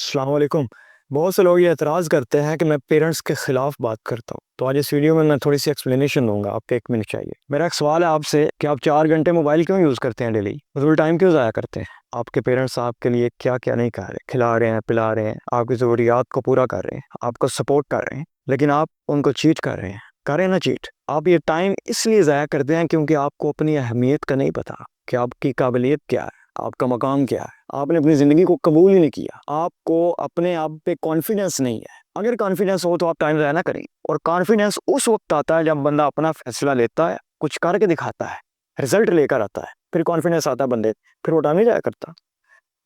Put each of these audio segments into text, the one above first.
السلام علیکم۔ بہت سے لوگ یہ اعتراض کرتے ہیں کہ میں پیرنٹس کے خلاف بات کرتا ہوں، تو آج اس ویڈیو میں تھوڑی سی ایکسپلینیشن دوں گا، آپ کو 1 منٹ چاہیے۔ میرا ایک سوال ہے آپ سے کہ آپ 4 گھنٹے موبائل کیوں یوز کرتے ہیں ڈیلی؟ فضول ٹائم کیوں ضائع کرتے ہیں؟ آپ کے پیرنٹس آپ کے لیے کیا کیا نہیں کر رہے، کھلا رہے ہیں، پلا رہے ہیں، آپ کی ضروریات کو پورا کر رہے ہیں، آپ کو سپورٹ کر رہے ہیں، لیکن آپ ان کو چیٹ کر رہے ہیں۔ کریں نہ چیٹ، آپ یہ ٹائم اس لیے ضائع کرتے ہیں کیونکہ آپ کو اپنی اہمیت کا نہیں پتا کہ آپ کی قابلیت کیا ہے، آپ کا مقام کیا ہے۔ آپ نے اپنی زندگی کو قبول ہی نہیں کیا، آپ کو اپنے آپ پہ کانفیڈنس نہیں ہے۔ اگر کانفیڈنس ہو تو آپ ٹائم ضائع نہ کریں، اور کانفیڈنس اس وقت آتا ہے جب بندہ اپنا فیصلہ لیتا ہے، کچھ کر کے دکھاتا ہے، رزلٹ لے کر آتا ہے، پھر کانفیڈنس آتا ہے بندے، پھر وہ ٹائم نہیں ضائع کرتا۔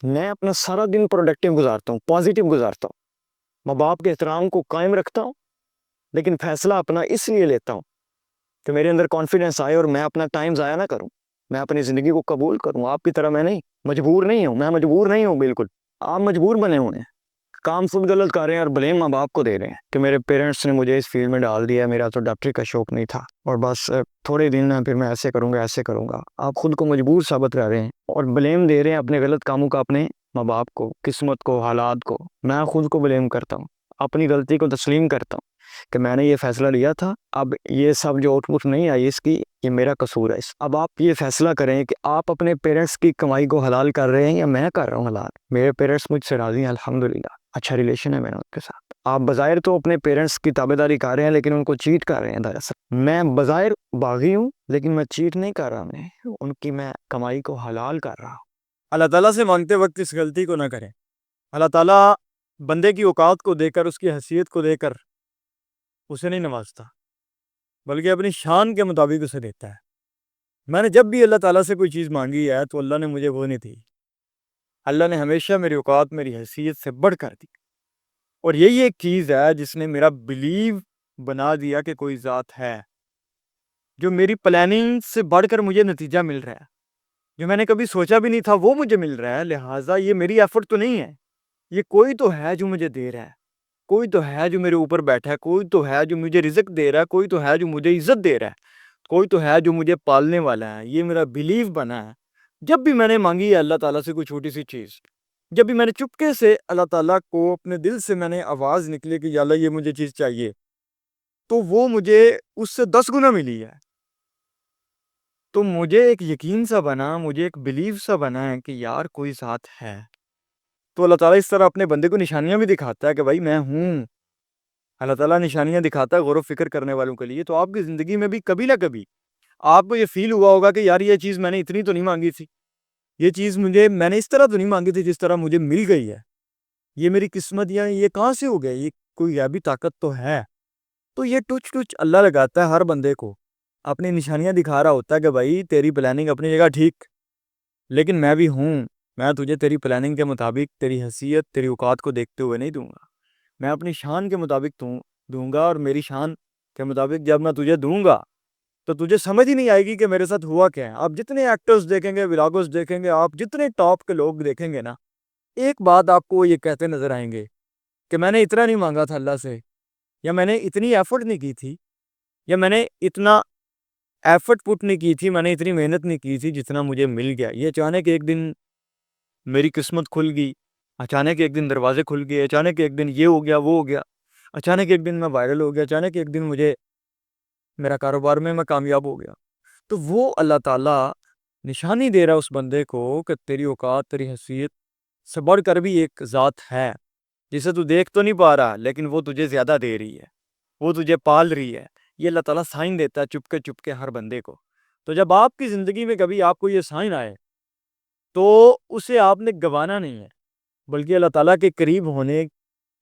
میں اپنا سارا دن پروڈکٹیو گزارتا ہوں، پازیٹیو گزارتا ہوں، ماں باپ کے احترام کو قائم رکھتا ہوں، لیکن فیصلہ اپنا اس لیے لیتا ہوں کہ میرے اندر کانفیڈنس آئے اور میں اپنا ٹائم ضائع نہ کروں، میں اپنی زندگی کو قبول کروں۔ آپ کی طرح میں نہیں، مجبور نہیں ہوں، میں مجبور نہیں ہوں بالکل۔ آپ مجبور بنے ہوئے ہیں، کام خود غلط کر رہے ہیں اور بلیم ماں باپ کو دے رہے ہیں کہ میرے پیرنٹس نے مجھے اس فیلڈ میں ڈال دیا، میرا تو ڈاکٹری کا شوق نہیں تھا اور بس تھوڑے دن ہیں پھر میں ایسے کروں گا ایسے کروں گا۔ آپ خود کو مجبور ثابت کر رہے ہیں اور بلیم دے رہے ہیں اپنے غلط کاموں کا اپنے ماں باپ کو، قسمت کو، حالات کو۔ میں خود کو بلیم کرتا ہوں، اپنی غلطی کو تسلیم کرتا ہوں کہ میں نے یہ فیصلہ لیا تھا، اب یہ سب جو آؤٹ پٹ نہیں آئی اس کی، یہ میرا قصور ہے۔ اب آپ یہ فیصلہ کریں کہ آپ اپنے پیرنٹس کی کمائی کو حلال کر رہے ہیں یا میں کر رہا ہوں حلال۔ میرے پیرنٹس مجھ سے راضی ہیں الحمدللہ، اچھا ریلیشن ہے میرا ان کے ساتھ۔ آپ بظاہر تو اپنے پیرنٹس کی تابعداری کر رہے ہیں لیکن ان کو چیٹ کر رہے ہیں۔ دراصل میں بظاہر باغی ہوں لیکن میں چیٹ نہیں کر رہا، میں ان کی میں کمائی کو حلال کر رہا ہوں۔ اللہ تعالیٰ سے مانگتے وقت اس غلطی کو نہ کریں۔ اللہ تعالیٰ بندے کی اوقات کو دے کر، اس کی حیثیت کو دے کر اسے نہیں نوازتا، بلکہ اپنی شان کے مطابق اسے دیتا ہے۔ میں نے جب بھی اللہ تعالیٰ سے کوئی چیز مانگی ہے تو اللہ نے مجھے وہ نہیں دی، اللہ نے ہمیشہ میری اوقات، میری حیثیت سے بڑھ کر دی۔ اور یہی ایک چیز ہے جس نے میرا بلیو بنا دیا کہ کوئی ذات ہے، جو میری پلاننگ سے بڑھ کر مجھے نتیجہ مل رہا ہے، جو میں نے کبھی سوچا بھی نہیں تھا وہ مجھے مل رہا ہے۔ لہٰذا یہ میری ایفرٹ تو نہیں ہے، یہ کوئی تو ہے جو مجھے دے رہا ہے، کوئی تو ہے جو میرے اوپر بیٹھا ہے، کوئی تو ہے جو مجھے رزق دے رہا ہے، کوئی تو ہے جو مجھے عزت دے رہا ہے، کوئی تو ہے جو مجھے پالنے والا ہے۔ یہ میرا بلیو بنا ہے۔ جب بھی میں نے مانگی ہے اللہ تعالیٰ سے کوئی چھوٹی سی چیز، جب بھی میں نے چپکے سے اللہ تعالیٰ کو اپنے دل سے میں نے آواز نکلی کہ یا اللہ یہ مجھے چیز چاہیے، تو وہ مجھے اس سے 10 گنا ملی ہے۔ تو مجھے ایک یقین سا بنا، مجھے ایک بلیو سا بنا ہے کہ یار کوئی ذات ہے۔ تو اللہ تعالیٰ اس طرح اپنے بندے کو نشانیاں بھی دکھاتا ہے کہ بھائی میں ہوں۔ اللہ تعالیٰ نشانیاں دکھاتا ہے غور و فکر کرنے والوں کے لیے۔ تو آپ کی زندگی میں بھی کبھی نہ کبھی آپ کو یہ فیل ہوا ہوگا کہ یار یہ چیز میں نے اتنی تو نہیں مانگی تھی، یہ چیز میں نے اس طرح تو نہیں مانگی تھی جس طرح مجھے مل گئی ہے، یہ میری قسمت یا یہ کہاں سے ہو گیا، یہ کوئی غیبی طاقت تو ہے۔ تو یہ ٹچ اللہ لگاتا ہے ہر بندے کو، اپنی نشانیاں دکھا رہا ہوتا ہے کہ بھائی تیری پلاننگ اپنی جگہ ٹھیک، لیکن میں بھی ہوں، میں تجھے تیری پلاننگ کے مطابق، تیری حیثیت، تیری اوقات کو دیکھتے ہوئے نہیں دوں گا، میں اپنی شان کے مطابق دوں گا۔ اور میری شان کے مطابق جب میں تجھے دوں گا تو تجھے سمجھ ہی نہیں آئے گی کہ میرے ساتھ ہوا کیا ہے۔ آپ جتنے ایکٹرز دیکھیں گے، ولاگرز دیکھیں گے، آپ جتنے ٹاپ کے لوگ دیکھیں گے نا، ایک بات آپ کو یہ کہتے نظر آئیں گے کہ میں نے اتنا نہیں مانگا تھا اللہ سے، یا میں نے اتنی ایفرٹ نہیں کی تھی، یا میں نے اتنا ایفرٹ پٹ نہیں کی تھی، میں نے اتنی محنت نہیں کی تھی جتنا مجھے مل گیا۔ یہ اچانک ایک دن میری قسمت کھل گئی، اچانک ایک دن دروازے کھل گئے، اچانک ایک دن یہ ہو گیا وہ ہو گیا، اچانک ایک دن میں وائرل ہو گیا، اچانک ایک دن مجھے میرا کاروبار میں کامیاب ہو گیا۔ تو وہ اللہ تعالیٰ نشانی دے رہا ہے اس بندے کو کہ تیری اوقات، تیری حیثیت سے بڑھ کر بھی ایک ذات ہے جسے تو دیکھ تو نہیں پا رہا، لیکن وہ تجھے زیادہ دے رہی ہے، وہ تجھے پال رہی ہے۔ یہ اللہ تعالیٰ سائن دیتا ہے چپ کے ہر بندے کو۔ تو جب آپ کی زندگی میں کبھی آپ کو یہ سائن آئے تو اسے آپ نے گوانا نہیں ہے، بلکہ اللہ تعالیٰ کے قریب ہونے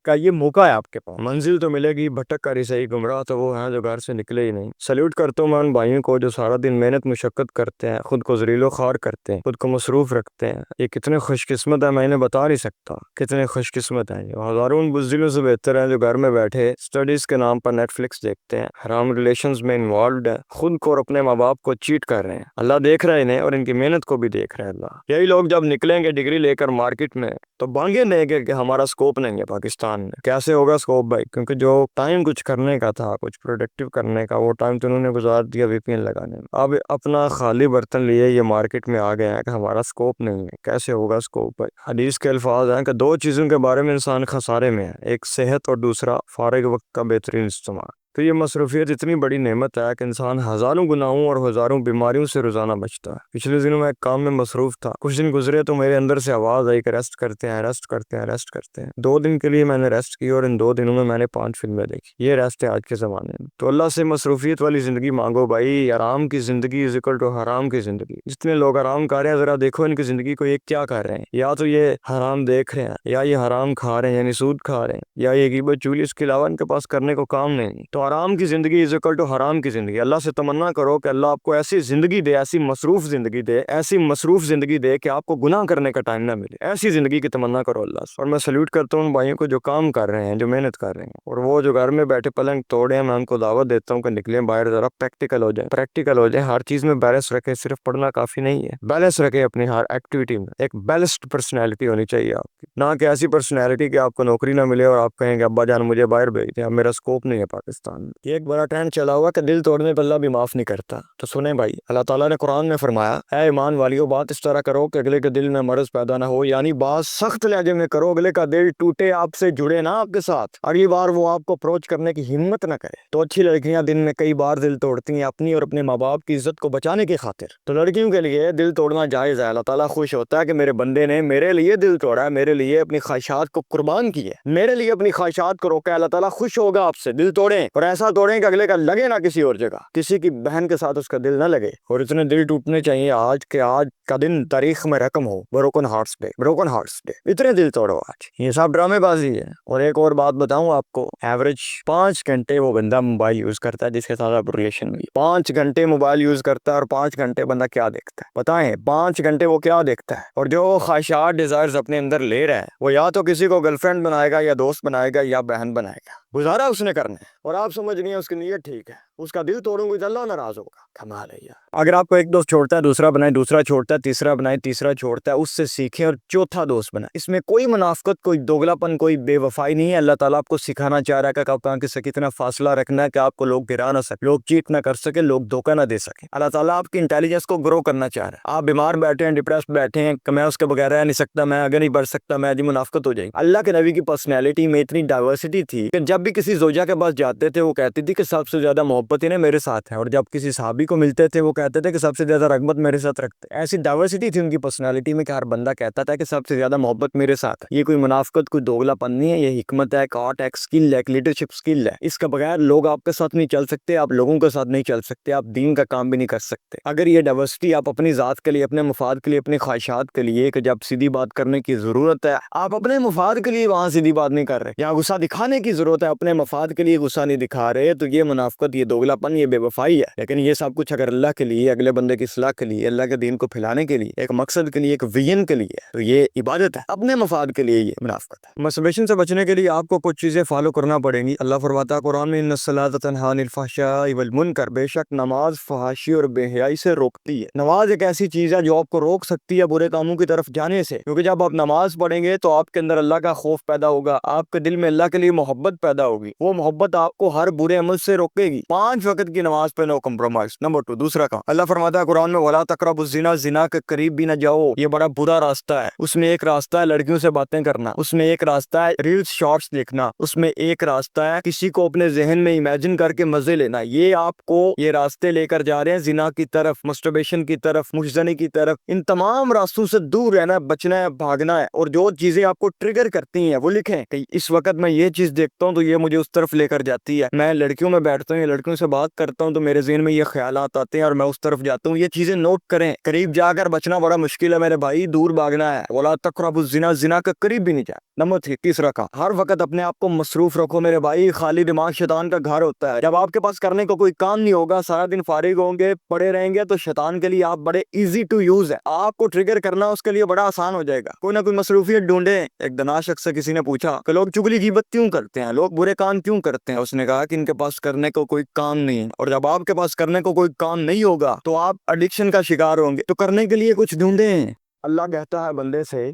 کا یہ موقع ہے آپ کے پاس۔ منزل تو ملے گی، بھٹک کر ہی صحیح، گمراہ تو وہ ہیں جو گھر سے نکلے ہی نہیں۔ سلیوٹ کرتا ہوں میں ان بھائیوں کو جو سارا دن محنت مشقت کرتے ہیں، خود کو ذلیل و خوار کرتے ہیں، خود کو مصروف رکھتے ہیں۔ یہ کتنے خوش قسمت ہیں، میں انہیں بتا نہیں سکتا کتنے خوش قسمت ہیں۔ ہزاروں ان بزدلوں سے بہتر ہیں جو گھر میں بیٹھے اسٹڈیز کے نام پر نیٹ فلکس دیکھتے ہیں، حرام ریلیشنز میں انوالوڈ ہیں، خود کو اور اپنے ماں باپ کو چیٹ کر رہے ہیں۔ اللہ دیکھ رہے انہیں اور ان کی محنت کو بھی دیکھ رہے ہیں۔ اللہ یہی لوگ جب نکلیں گے ڈگری لے کر مارکیٹ میں تو بانگے دیں گے کہ ہمارا سکوپ نہیں ہے پاکستان پاکستان میں. کیسے ہوگا اسکوپ بھائی؟ کیونکہ جو ٹائم کچھ کرنے کا تھا، کچھ پروڈکٹیو کرنے کا، وہ ٹائم تو انہوں نے گزار دیا وی پی این لگانے میں. اب اپنا خالی برتن لیے یہ مارکیٹ میں آ گئے ہیں کہ ہمارا اسکوپ نہیں ہے. کیسے ہوگا اسکوپ بھائی؟ حدیث کے الفاظ ہیں کہ دو چیزوں کے بارے میں انسان خسارے میں ہے، ایک صحت اور دوسرا فارغ وقت کا بہترین استعمال. تو یہ مصروفیت اتنی بڑی نعمت ہے کہ انسان ہزاروں گناہوں اور ہزاروں بیماریوں سے روزانہ بچتا ہے. پچھلے دنوں میں ایک کام میں مصروف تھا، کچھ دن گزرے تو میرے اندر سے آواز آئی کہ ریسٹ کرتے ہیں، ریسٹ کرتے ہیں، ریسٹ کرتے ہیں. 2 دن کے لیے میں نے ریسٹ کی اور ان 2 دنوں میں میں نے 5 فلمیں دیکھی. یہ ریسٹ ہے آج کے زمانے میں. تو اللہ سے مصروفیت والی زندگی مانگو بھائی. آرام کی زندگی از اکول ٹو حرام کی زندگی. جتنے لوگ آرام کر رہے ہیں ذرا دیکھو ان کی زندگی کو یہ کیا کر رہے ہیں. یا تو یہ حرام دیکھ رہے ہیں، یا یہ حرام کھا رہے ہیں یعنی سود کھا رہے ہیں، یا یہ غیبت چغلی، اس کے علاوہ ان کے پاس کرنے کو کام نہیں. تو آرام کی زندگی از اکول ٹو حرام کی زندگی. اللہ سے تمنا کرو کہ اللہ آپ کو ایسی زندگی دے، ایسی مصروف زندگی دے، ایسی مصروف زندگی دے کہ آپ کو گناہ کرنے کا ٹائم نہ ملے. ایسی زندگی کی تمنا کرو اللہ سے. اور میں سلیوٹ کرتا ہوں ان بھائیوں کو جو کام کر رہے ہیں، جو محنت کر رہے ہیں. اور وہ جو گھر میں بیٹھے پلنگ توڑے ہیں، میں ان کو دعوت دیتا ہوں کہ نکلیں باہر، ذرا پریکٹیکل ہو جائیں. پریکٹیکل ہو جائیں، ہر چیز میں بیلنس رکھیں. صرف پڑھنا کافی نہیں ہے، بیلنس رکھیں اپنی ہر ایکٹیویٹی میں. ایک بیلنسڈ پرسنالٹی ہونی چاہیے آپ کی، نہ کہ ایسی پرسنالٹی کہ آپ کو نوکری نہ ملے اور آپ کہیں کہ ابا جان مجھے باہر بھیج دیں، اب میرا اسکوپ نہیں ہے پاکستان میں. یہ ایک بڑا ٹرینڈ چلا ہوا کہ دل توڑنے پہ اللہ بھی معاف نہیں کرتا. تو سنیں بھائی، اللہ تعالیٰ نے قرآن میں فرمایا، اے ایمان والیو بات اس طرح کرو کہ اگلے کے دل میں مرض پیدا نہ ہو. یعنی بات سخت لہجے میں کرو، اگلے کا دل ٹوٹے، آپ سے جڑے نا آپ کے ساتھ، اگلی بار وہ آپ کو اپروچ کرنے کی ہمت نہ کرے. تو اچھی لڑکیاں دن میں کئی بار دل توڑتی ہیں اپنی اور اپنے ماں باپ کی عزت کو بچانے کی خاطر. تو لڑکیوں کے لیے دل توڑنا جائز ہے. اللہ تعالیٰ خوش ہوتا ہے کہ میرے بندے نے میرے لیے دل توڑا ہے، میرے لیے اپنی خواہشات کو قربان کی ہے، میرے لیے اپنی خواہشات کو روکا ہے. اللہ تعالیٰ خوش ہوگا آپ سے. دل توڑیں اور ایسا توڑیں کہ اگلے کا لگے نہ کسی اور جگہ، کسی کی بہن کے ساتھ اس کا دل نہ لگے. اور اتنے دل ٹوٹنے چاہیے آج کے آج کا دن تاریخ میں رقم ہو. Broken hearts day, broken hearts day. اتنے دل توڑو آج. یہ سب ڈرامے بازی ہے. اور ایک اور بات بتاؤں آپ کو، ایوریج 5 گھنٹے وہ بندہ موبائل یوز کرتا ہے جس کے ساتھ آپ ریلیشن میں. 5 گھنٹے موبائل یوز کرتا ہے، اور 5 گھنٹے بندہ کیا دیکھتا ہے بتائیں؟ 5 گھنٹے وہ کیا دیکھتا ہے؟ اور جو خواہشات ڈیزائرز اپنے اندر لے رہا ہے، وہ یا تو کسی کو گرل فرینڈ بنائے گا، یا دوست بنائے گا، یا بہن بنائے گا. گزارا اس نے کرنا ہے، اور آپ سمجھ نہیں ہے اس کی نیت ٹھیک ہے. اس کا دل توڑوں گی تو اللہ ناراض ہوگا. کمال ہے یار. اگر آپ کو ایک دوست چھوڑتا ہے، دوسرا بنائے، دوسرا چھوڑتا ہے، تیسرا بنائے، تیسرا چھوڑتا ہے، اس سے سیکھیں اور چوتھا دوست بنائے. اس میں کوئی منافقت، کوئی دوگلاپن، کوئی بے وفائی نہیں ہے. اللہ تعالیٰ آپ کو سکھانا چاہ رہا ہے کہ آپ سے کتنا فاصلہ رکھنا ہے کہ آپ کو لوگ گرا نہ سکے، لوگ چیٹ نہ کر سکے، لوگ دھوکہ نہ دے سکے. اللہ تعالیٰ آپ کی انٹیلیجنس کو گرو کرنا چاہ رہا ہے. آپ بیمار بیٹھے ہیں، ڈپریس بیٹھے ہیں کہ میں اس کے بغیر رہ نہیں سکتا، میں آگے نہیں بڑھ سکتا، میں جی منافقت ہو جائے گی. اللہ کے نبی کی پرسنالٹی میں اتنی ڈائیورسٹی تھی کہ جب بھی کسی زوجہ کے پاس جاتے تھے وہ کہتی تھی کہ سب سے زیادہ محبت انہیں میرے ساتھ ہے، اور جب کسی صحابی کو ملتے تھے وہ کہتے تھے کہ سب سے زیادہ رغبت میرے ساتھ رکھتے. ایسی ڈائیورسٹی تھی ان کی پرسنالٹی میں کہ ہر بندہ کہتا تھا کہ سب سے زیادہ محبت میرے ساتھ ہے. یہ کوئی منافقت، کوئی دوگلا پن نہیں ہے، یہ حکمت ہے، ایک آرٹ ہے، ایک سکل ہے، ایک لیڈرشپ سکل ہے. اس کے بغیر لوگ آپ کے ساتھ نہیں چل سکتے، آپ لوگوں کے ساتھ نہیں چل سکتے، آپ دین کا کام بھی نہیں کر سکتے. اگر یہ ڈائیورسٹی آپ اپنی ذات کے لیے، اپنے مفاد کے لیے، اپنی خواہشات کے لیے، کہ جب سیدھی بات کرنے کی ضرورت ہے آپ اپنے مفاد کے لیے وہاں سیدھی بات نہیں کر رہے، یا غصہ دکھانے کی ضرورت ہے اپنے مفاد کے لیے غصہ نہیں دکھا رہے، تو یہ منافقت، یہ دوگلا پن، یہ بے وفائی ہے. لیکن یہ سب کچھ اگر اللہ کے لیے، اگلے بندے کی اصلاح کے لیے، اللہ کے دین کو پھیلانے کے لیے، ایک مقصد کے لیے، ایک ویژن کے لیے، تو یہ عبادت ہے. اپنے مفاد کے لیے یہ منافقت ہے. مسٹربیشن سے بچنے کے لیے آپ کو کچھ چیزیں فالو کرنا پڑیں گی. اللہ فرماتا ہے قرآن میں، ان الصلاۃ تنہی عن الفحشاء والمنکر، بے شک نماز فحاشی اور بے حیائی سے روکتی ہے. نماز ایک ایسی چیز ہے جو آپ کو روک سکتی ہے برے کاموں کی طرف جانے سے، کیونکہ جب آپ نماز پڑھیں گے تو آپ کے اندر اللہ کا خوف پیدا ہوگا، آپ کے دل میں اللہ کے لیے محبت پیدا ہوگی. وہ محبت آپ کو ہر برے عمل سے روکے گی. 5 وقت کی نماز پہ نو کمپرومائز. نمبر 2، دوسرا کام اللہ فرماتا ہے قرآن میں، وَلَا تَقْرَبُوا الزِّنَا، زنا کے قریب بھی نہ جاؤ، یہ بڑا برا راستہ ہے. اس میں ایک راستہ ہے لڑکیوں سے باتیں کرنا، اس میں ایک راستہ ہے ریلز شارٹس دیکھنا، اس میں ایک راستہ ہے کسی کو اپنے ذہن میں امیجن کر کے مزے لینا. یہ آپ کو یہ راستے لے کر جا رہے ہیں زنا کی طرف، مسٹربیشن کی طرف، مشزنی کی طرف. ان تمام راستوں سے دور رہنا، بچنا ہے، بھاگنا ہے. اور جو چیزیں آپ کو ٹریگر کرتی ہیں وہ لکھیں کہ اس وقت میں یہ چیز دیکھتا ہوں تو یہ مجھے اس طرف لے کر جاتی ہے. میں لڑکیوں میں بیٹھتا ہوں، لڑکیوں سے بات کرتا ہوں تو میرے ذہن میں یہ خیالات آتے ہیں اور میں اس طرف جاتا ہوں. یہ چیزیں نوٹ کریں. قریب جا کر بچنا بڑا مشکل ہے میرے بھائی، دور بھاگنا ہے. وَلَا تَقْرَبُوا الزِّنَا، زنا کے قریب بھی نہیں جائے. نمبر 3، تیسرا کام، ہر وقت اپنے آپ کو مصروف رکھو میرے بھائی. خالی دماغ شیطان کا گھر ہوتا ہے. جب آپ کے پاس کرنے کو کوئی کام نہیں ہوگا، سارا دن فارغ ہوں گے، پڑے رہیں گے، تو شیطان کے لیے آپ بڑے ایزی ٹو یوز ہے. آپ کو ٹریگر کرنا اس کے لیے بڑا آسان ہو جائے گا. کوئی نہ کوئی مصروفیت ڈھونڈیں. ایک دنا شخص سے کسی نے پوچھا کہ لوگ چگلی غیبت کیوں کرتے ہیں، لوگ برے کام کیوں کرتے ہیں؟ اس نے کہا کہ ان کے پاس کرنے کو کوئی کام نہیں ہے. اور جب آپ کے پاس کرنے کو کوئی کام نہیں ہوگا تو آپ ایڈکشن کا شکار ہوں گے. تو کرنے کے لیے کچھ ڈھونڈیں. اللہ کہتا ہے بندے سے،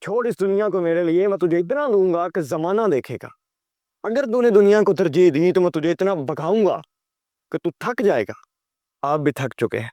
چھوڑ اس دنیا کو میرے لیے، میں تجھے اتنا دوں گا کہ زمانہ دیکھے گا۔ اگر تو نے دنیا کو ترجیح دی تو میں تجھے اتنا بکاؤں گا کہ تو تھک جائے گا۔ آپ بھی تھک چکے ہیں،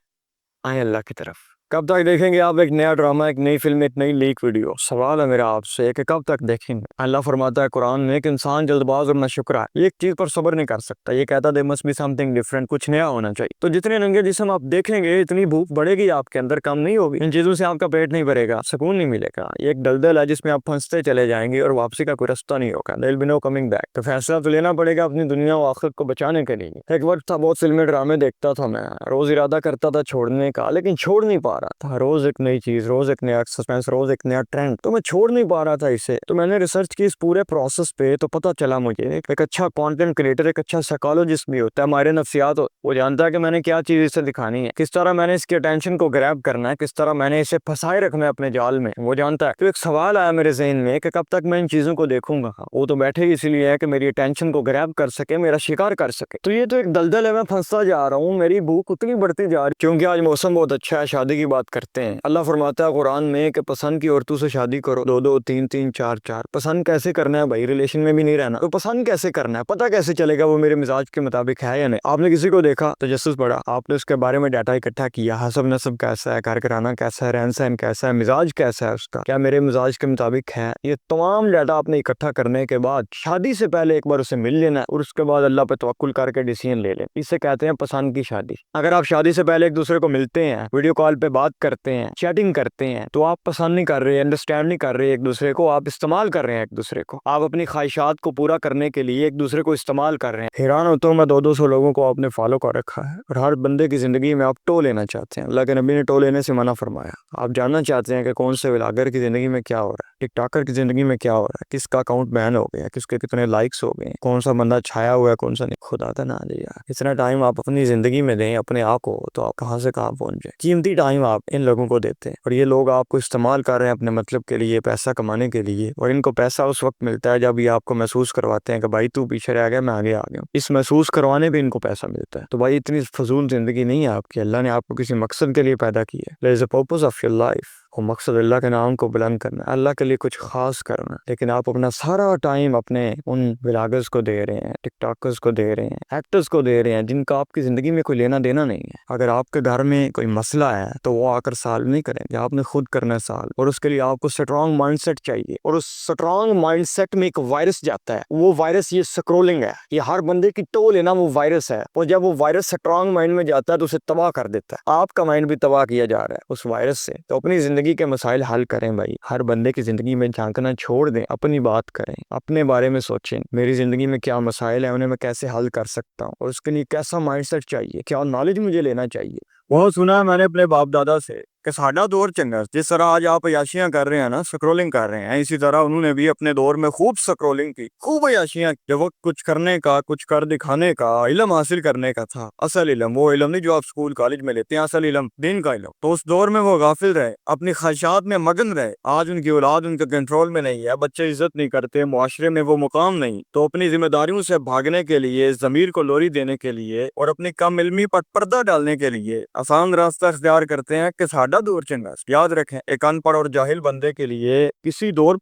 آئیں اللہ کی طرف۔ کب تک دیکھیں گے آپ ایک نیا ڈرامہ، ایک نئی فلم، ایک نئی لیک ویڈیو؟ سوال ہے میرا آپ سے کہ کب تک دیکھیں گے؟ اللہ فرماتا ہے قرآن میں کہ انسان جلد باز اور ناشکرا ہے، یہ ایک چیز پر صبر نہیں کر سکتا، یہ کہتا ہے there must be something different، کچھ نیا ہونا چاہیے۔ تو جتنے ننگے جسم آپ دیکھیں گے اتنی بھوک بڑھے گی آپ کے اندر، کم نہیں ہوگی۔ ان چیزوں سے آپ کا پیٹ نہیں بھرے گا، سکون نہیں ملے گا، یہ ایک دلدل ہے جس میں آپ پھنستے چلے جائیں گے اور واپسی کا کوئی رستہ نہیں ہوگا، there will be no coming back۔ تو فیصلہ تو لینا پڑے گا اپنی دنیا و آخرت کو بچانے کے لیے۔ ایک وقت تھا بہت فلمیں ڈرامے دیکھتا تھا میں، روز ارادہ کرتا تھا چھوڑنے کا، لیکن چھوڑ نہیں پا رہا تھا۔ روز ایک نئی چیز، روز ایک نیا سسپینس، روز ایک نیا ٹرینڈ، تو میں چھوڑ نہیں پا رہا تھا اسے۔ تو میں نے ریسرچ کی اس پورے پروسیس پہ، تو پتہ چلا مجھے ایک اچھا کنٹینٹ کریٹر، ایک اچھا سائیکالوجسٹ بھی ہوتا ہے، ہمارے نفسیات، وہ جانتا ہے کہ میں نے کیا چیز اسے دکھانی ہے، کس طرح میں نے اس کی اٹینشن کو گریب کرنا ہے، کس طرح میں نے اسے پھنسائے رکھنا ہے اپنے جال میں، وہ جانتا ہے۔ تو ایک سوال آیا میرے ذہن میں کہ کب تک میں ان چیزوں کو دیکھوں گا؟ وہ تو بیٹھے اسی لیے ہے کہ میری اٹینشن کو گریب کر سکے، میرا شکار کر سکے۔ تو یہ تو ایک دلدل ہے، میں پھنستا جا رہا ہوں، میری بھوک اتنی بڑھتی جا رہی، کیونکہ آج موسم بہت اچھا ہے، شادی کی بات کرتے ہیں۔ اللہ فرماتا ہے قرآن میں کہ پسند کی عورتوں سے شادی کرو، دو دو تین تین چار چار۔ پسند کیسے کرنا ہے بھائی؟ ریلیشن میں بھی نہیں رہنا تو پسند کیسے کرنا ہے؟ پتہ کیسے چلے گا وہ میرے مزاج کے مطابق ہے یا نہیں؟ آپ نے کسی کو دیکھا، تجسس پڑھا، آپ نے اس کے بارے میں ڈیٹا اکٹھا کیا، حسب نسب کیسا ہے، کار کرانہ کیسا ہے، رہن سہن کیسا ہے، مزاج کیسا ہے اس کا، کیا میرے مزاج کے مطابق ہے؟ یہ تمام ڈیٹا آپ نے اکٹھا کرنے کے بعد شادی سے پہلے ایک بار اسے مل لینا ہے، اور اس کے بعد اللہ پہ توکل کر کے ڈیسیژن لے لیں۔ اسے کہتے ہیں پسند کی شادی۔ اگر آپ شادی سے پہلے ایک دوسرے کو ملتے ہیں، ویڈیو کال پہ بات کرتے ہیں، چیٹنگ کرتے ہیں، تو آپ پسند نہیں کر رہے، انڈرسٹینڈ نہیں کر رہے ایک دوسرے کو، آپ استعمال کر رہے ہیں ایک دوسرے کو، آپ اپنی خواہشات کو پورا کرنے کے لیے ایک دوسرے کو استعمال کر رہے ہیں۔ حیران ہوتا ہوں میں، 200 لوگوں کو آپ نے فالو کر رکھا ہے، اور ہر بندے کی زندگی میں آپ ٹو لینا چاہتے ہیں۔ اللہ کے نبی نے ٹو لینے سے منع فرمایا۔ آپ جاننا چاہتے ہیں کہ کون سے ولاگر کی زندگی میں کیا ہو رہا ہے، ٹک ٹاکر کی زندگی میں کیا ہو رہا ہے، کس کا اکاؤنٹ بین ہو گیا، کس کے کتنے لائکس ہو گئے، کون سا بندہ چھایا ہوا ہے، کون سا نہیں۔ خدا تا نہ دیا، اتنا ٹائم آپ اپنی زندگی میں دیں اپنے آپ کو، تو آپ کہاں سے کہاں پہنچ جائیں۔ قیمتی ٹائم آپ ان لوگوں کو دیتے ہیں، اور یہ لوگ آپ کو استعمال کر رہے ہیں اپنے مطلب کے لیے، پیسہ کمانے کے لیے، اور ان کو پیسہ اس وقت ملتا ہے جب یہ آپ کو محسوس کرواتے ہیں کہ بھائی تو پیچھے رہ گیا، میں آگے آ گیا ہوں۔ اس محسوس کروانے پہ ان کو پیسہ ملتا ہے۔ تو بھائی اتنی فضول زندگی نہیں ہے آپ کی، اللہ نے آپ کو کسی مقصد کے لیے پیدا کی ہے۔ there is a purpose of your life، وہ مقصد اللہ کے نام کو بلند کرنا ہے، اللہ کے لیے کچھ خاص کرنا ہے۔ لیکن آپ اپنا سارا ٹائم اپنے ان ولاگرز کو دے رہے ہیں، ٹک ٹاکرز کو دے رہے ہیں، ایکٹرز کو دے رہے ہیں، جن کا آپ کی زندگی میں کوئی لینا دینا نہیں ہے۔ اگر آپ کے گھر میں کوئی مسئلہ ہے تو وہ آ کر سالو نہیں کریں گے، آپ نے خود کرنا ہے سالو، اور اس کے لیے آپ کو سٹرانگ مائنڈ سیٹ چاہیے، اور اس سٹرانگ مائنڈ سیٹ میں ایک وائرس جاتا ہے، وہ وائرس یہ سکرولنگ ہے، یہ ہر بندے کی ٹو لینا وہ وائرس ہے، اور جب وہ وائرس سٹرانگ مائنڈ میں جاتا ہے تو اسے تباہ کر دیتا ہے۔ آپ کا مائنڈ بھی تباہ کیا جا رہا ہے اس وائرس سے۔ تو اپنی زندگی کے مسائل حل کریں بھائی، ہر بندے کی زندگی میں جھانکنا چھوڑ دیں، اپنی بات کریں، اپنے بارے میں سوچیں، میری زندگی میں کیا مسائل ہیں، انہیں میں کیسے حل کر سکتا ہوں، اور اس کے لیے کیسا مائنڈ سیٹ چاہیے، کیا نالج مجھے لینا چاہیے۔ وہ سنا ہے میں نے اپنے باپ دادا سے کہ ساڈا دور چنگا، جس طرح آج آپ عیاشیاں کر رہے ہیں نا، سکرولنگ کر رہے ہیں، اسی طرح انہوں نے بھی اپنے دور میں خوب سکرولنگ کی، خوب عیاشیاں، جب وقت کچھ کرنے کا، کچھ کر دکھانے کا، علم حاصل کرنے کا تھا، اصل علم، وہ علم نہیں جو آپ سکول کالج میں لیتے ہیں، اصل علم دین کا علم، تو اس دور میں وہ غافل رہے، اپنی خواہشات میں مگن رہے۔ آج ان کی اولاد ان کے کنٹرول میں نہیں ہے، بچے عزت نہیں کرتے، معاشرے میں وہ مقام نہیں، تو اپنی ذمہ داریوں سے بھاگنے کے لیے، ضمیر کو لوری دینے کے لیے، اور اپنی کم علمی پر پردہ ڈالنے کے لیے آسان راستہ اختیار کرتے ہیں کہ ساڈا دور چنگا۔ یاد رکھیں، ایک ان پڑھ اور جاہل بندے کے لیے کسی دور